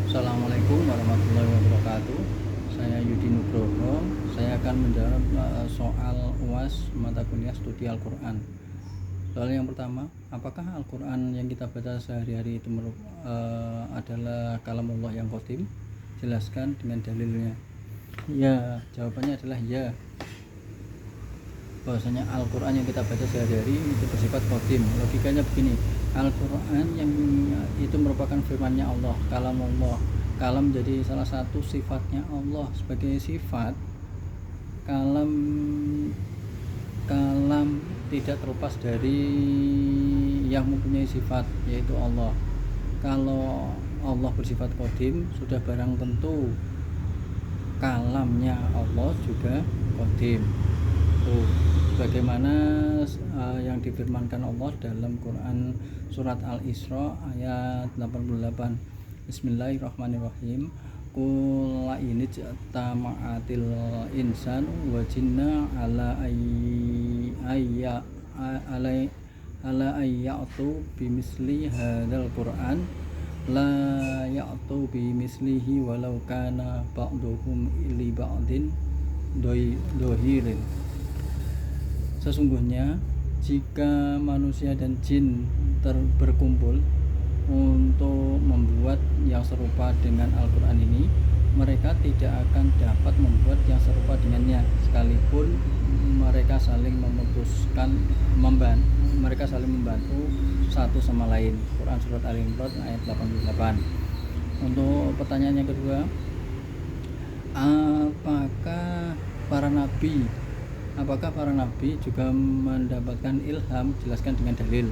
Assalamualaikum warahmatullahi wabarakatuh. Saya Yudi Nugroho. Saya akan menjawab soal UAS mata kuliah studi Al-Quran. Soal yang pertama, apakah Al-Quran yang kita baca sehari-hari itu adalah kalamullah yang qadim? Jelaskan dengan dalilnya. Ya, jawabannya adalah ya. Bahwasanya Al-Quran yang kita baca sehari-hari itu bersifat qadim. Logikanya begini, Al-Quran yang itu merupakan firman-Nya Allah, kalamullah. Kalam jadi salah satu sifatnya Allah. Sebagai sifat, kalam tidak terlepas dari yang mempunyai sifat, yaitu Allah. Kalau Allah bersifat qadim, sudah barang tentu kalamnya Allah juga qadim. Bagaimana yang difirmankan Allah dalam Quran surat Al-Isra ayat 88. Bismillahirrahmanirrahim. Qul ini jama'atil insan wa jinna ala ayyatu bimisli hadzal Qur'an la ya'tu bimislihi walau kana ba'duhum li ba'din dohirin. Sesungguhnya jika manusia dan jin berkumpul untuk membuat yang serupa dengan Al-Quran ini, mereka tidak akan dapat membuat yang serupa dengannya, sekalipun mereka saling membantu satu sama lain. Quran surat Al-Imran ayat 88. Untuk pertanyaan yang kedua, apakah para nabi juga mendapatkan ilham? Jelaskan dengan dalil.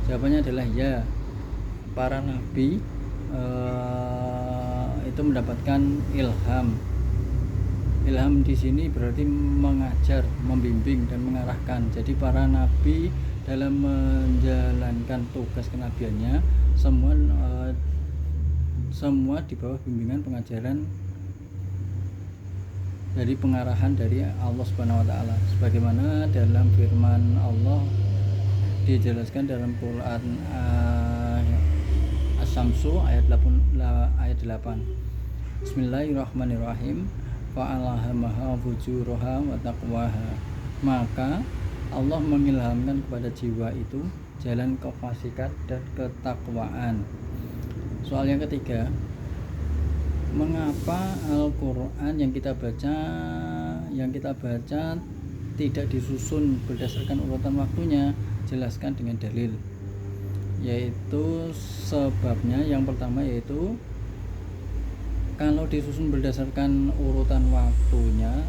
Jawabannya adalah ya. Para nabi itu mendapatkan ilham. Ilham di sini berarti mengajar, membimbing dan mengarahkan. Jadi para nabi dalam menjalankan tugas kenabiannya semua di bawah bimbingan pengajaran dari pengarahan dari Allah Subhanahu wa taala, sebagaimana dalam firman Allah dijelaskan dalam Quran Asy-Syamsu ayat 8. Bismillahirrahmanirrahim. Fa'alhamaha fujuraha wa taqwaha. Maka Allah mengilhamkan kepada jiwa itu jalan kefasikan dan ketakwaan. Soal yang ketiga, mengapa Al-Quran yang kita baca tidak disusun berdasarkan urutan waktunya? Jelaskan dengan dalil. Yaitu sebabnya yang pertama, yaitu kalau disusun berdasarkan urutan waktunya,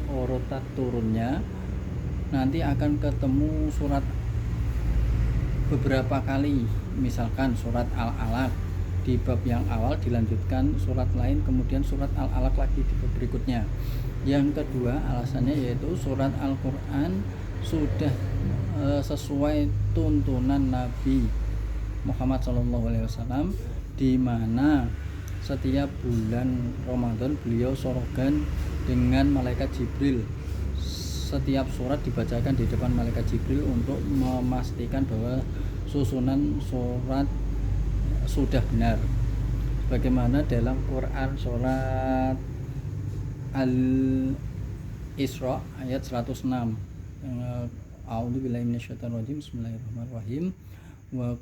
urutan turunnya, nanti akan ketemu surat beberapa kali. Misalkan surat Al-Alaq di bab yang awal, dilanjutkan surat lain, kemudian surat Al-Alaq lagi di bab berikutnya. Yang kedua alasannya yaitu surat Al-Quran sudah sesuai tuntunan Nabi Muhammad SAW, di mana setiap bulan Ramadan beliau sorogan dengan malaikat Jibril. Setiap surat dibacakan di depan malaikat Jibril untuk memastikan bahwa susunan surat sudah benar. Bagaimana dalam Quran surat Al-Isra ayat 106. A'udzubillahi minasyaitonir rajim. Bismillahirrahmanirrahim. Wa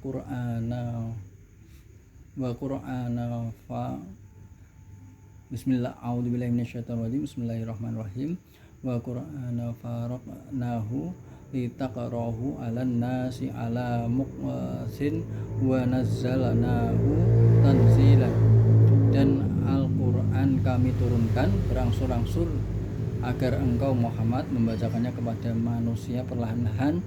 Qur'ana fa Bismillah. A'udzubillahi minasyaitonir rajim. Bismillahirrahmanirrahim. Wa Qur'ana faraqnahu litaqrahu 'alan nasi 'ala muqsin wa nazzalnahu tanzilan. Dan Al-Quran kami turunkan berangsur-angsur agar engkau Muhammad membacakannya kepada manusia perlahan-lahan,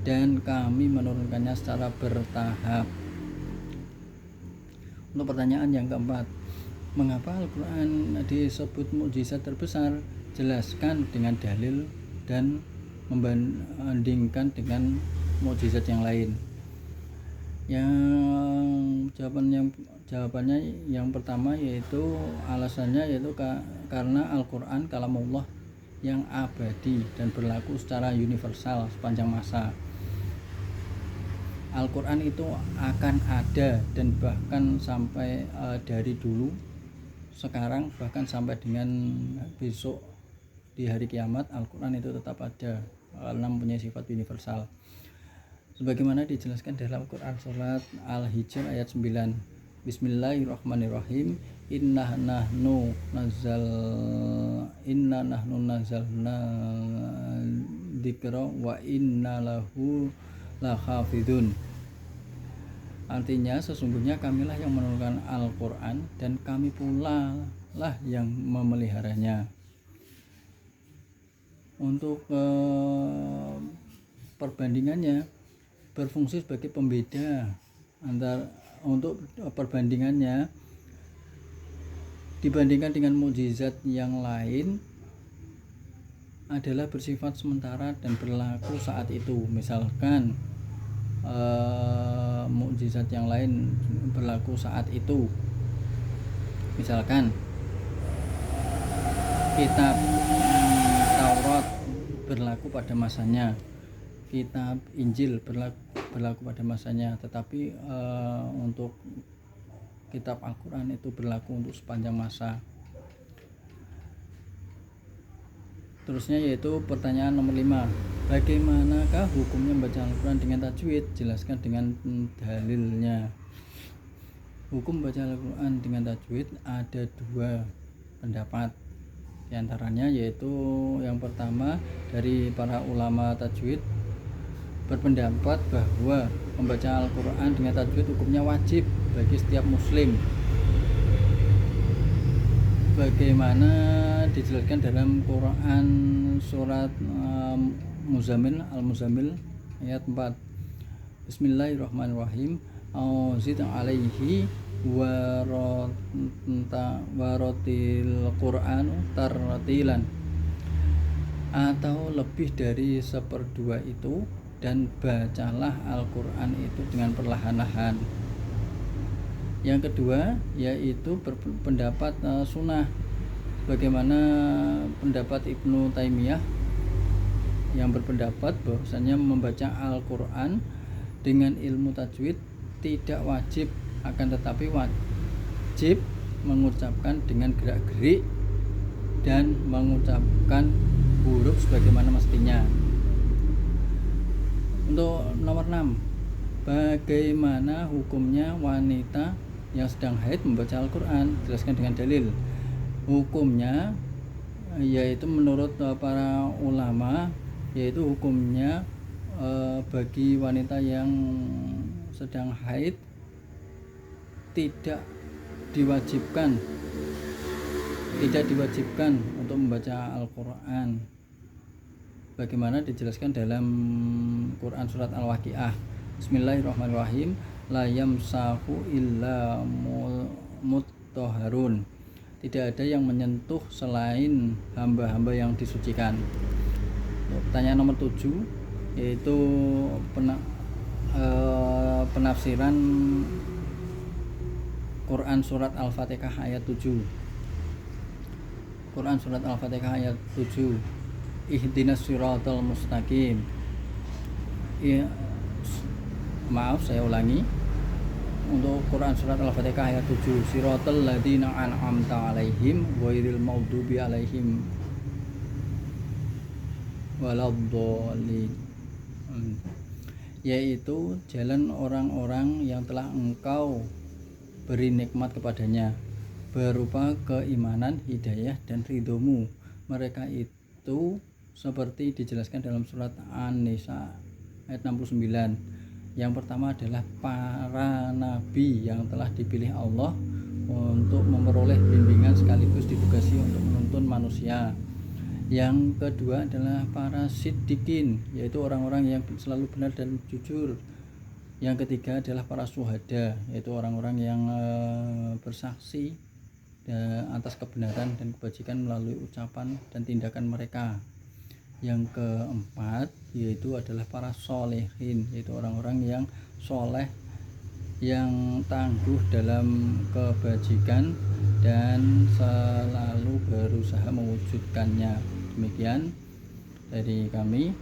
dan kami menurunkannya secara bertahap. Untuk pertanyaan yang keempat, mengapa Al-Quran disebut mukjizat terbesar? Jelaskan dengan dalil dan membandingkan dengan mukjizat yang lain. Jawabannya yang pertama, yaitu alasannya yaitu karena Al-Quran kalamullah yang abadi dan berlaku secara universal sepanjang masa. Al-Quran itu akan ada dan bahkan sampai dari dulu, sekarang, bahkan sampai dengan besok di hari kiamat, Al-Quran itu tetap ada karena mempunyai sifat universal. Sebagaimana dijelaskan dalam Quran surat Al-Hijr ayat 9. Bismillahirrahmanirrahim. Inna nahnu nazzalna dzikra wa inna lahu lahafidun. Artinya sesungguhnya kamilah yang menurunkan Al-Quran dan kami pula lah yang memeliharanya. Untuk perbandingannya berfungsi sebagai pembeda untuk perbandingannya dibandingkan dengan mukjizat yang lain adalah bersifat sementara dan berlaku saat itu. Misalkan mukjizat yang lain berlaku saat itu, misalkan kitab Taurat berlaku pada masanya, kitab Injil berlaku pada masanya, tetapi untuk kitab Al-Quran itu berlaku untuk sepanjang masa. Terusnya yaitu pertanyaan nomor 5. Bagaimanakah hukumnya membaca Al-Quran dengan tajwid? Jelaskan dengan dalilnya. Hukum baca Al-Quran dengan tajwid ada 2 pendapat. Di antaranya yaitu yang pertama dari para ulama tajwid berpendapat bahwa membaca Al-Quran dengan tajwid hukumnya wajib bagi setiap muslim, bagaimana dijelaskan dalam Quran surat Al-Muzammil ayat 4. Bismillahirrahmanirrahim. Auzid alaihi warotil Quran tartilan, atau lebih dari 1/2 itu, dan bacalah Al-Quran itu dengan perlahan-lahan. Yang kedua yaitu pendapat sunnah, bagaimana pendapat Ibnu Taimiyah yang berpendapat bahwasanya membaca Al-Quran dengan ilmu tajwid tidak wajib, akan tetapi wajib mengucapkan dengan gerak-gerik dan mengucapkan huruf sebagaimana mestinya. Untuk nomor 6, bagaimana hukumnya wanita yang sedang haid membaca Al-Quran? Jelaskan dengan dalil. Hukumnya yaitu menurut para ulama, yaitu hukumnya bagi wanita yang sedang haid tidak diwajibkan untuk membaca Al-Quran, bagaimana dijelaskan dalam Quran surat Al-Waqiah. Bismillahirrahmanirrahim. La yamsahu illa mutahharun. Tidak ada yang menyentuh selain hamba-hamba yang disucikan. Pertanyaan nomor 7 yaitu penafsiran Quran surat Al-Fatihah ayat 7. Quran surat Al-Fatihah ayat 7. Ihdinas siratal mustaqim. Saya ulangi. Untuk Quran surat Al-Fatihah ayat 7, siratal ladzina an'amta 'alaihim ghairil maghdubi 'alaihim waladdallin, yaitu jalan orang-orang yang telah engkau beri nikmat kepadanya berupa keimanan, hidayah, dan ridhomu. Mereka itu seperti dijelaskan dalam surat An-Nisa ayat 69. Yang pertama adalah para nabi yang telah dipilih Allah untuk memperoleh bimbingan sekaligus ditugasi untuk menuntun manusia. Yang kedua adalah para siddiqin, yaitu orang-orang yang selalu benar dan jujur. Yang ketiga adalah para syuhada, yaitu orang-orang yang bersaksi atas kebenaran dan kebajikan melalui ucapan dan tindakan mereka. Yang keempat yaitu adalah para solehin, yaitu orang-orang yang soleh, yang tangguh dalam kebajikan dan selalu berusaha mewujudkannya. Demikian dari kami.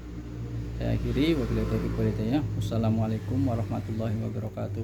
Saya akhiri, wabillahi taufiq wal hidayah. Wassalamualaikum warahmatullahi wabarakatuh.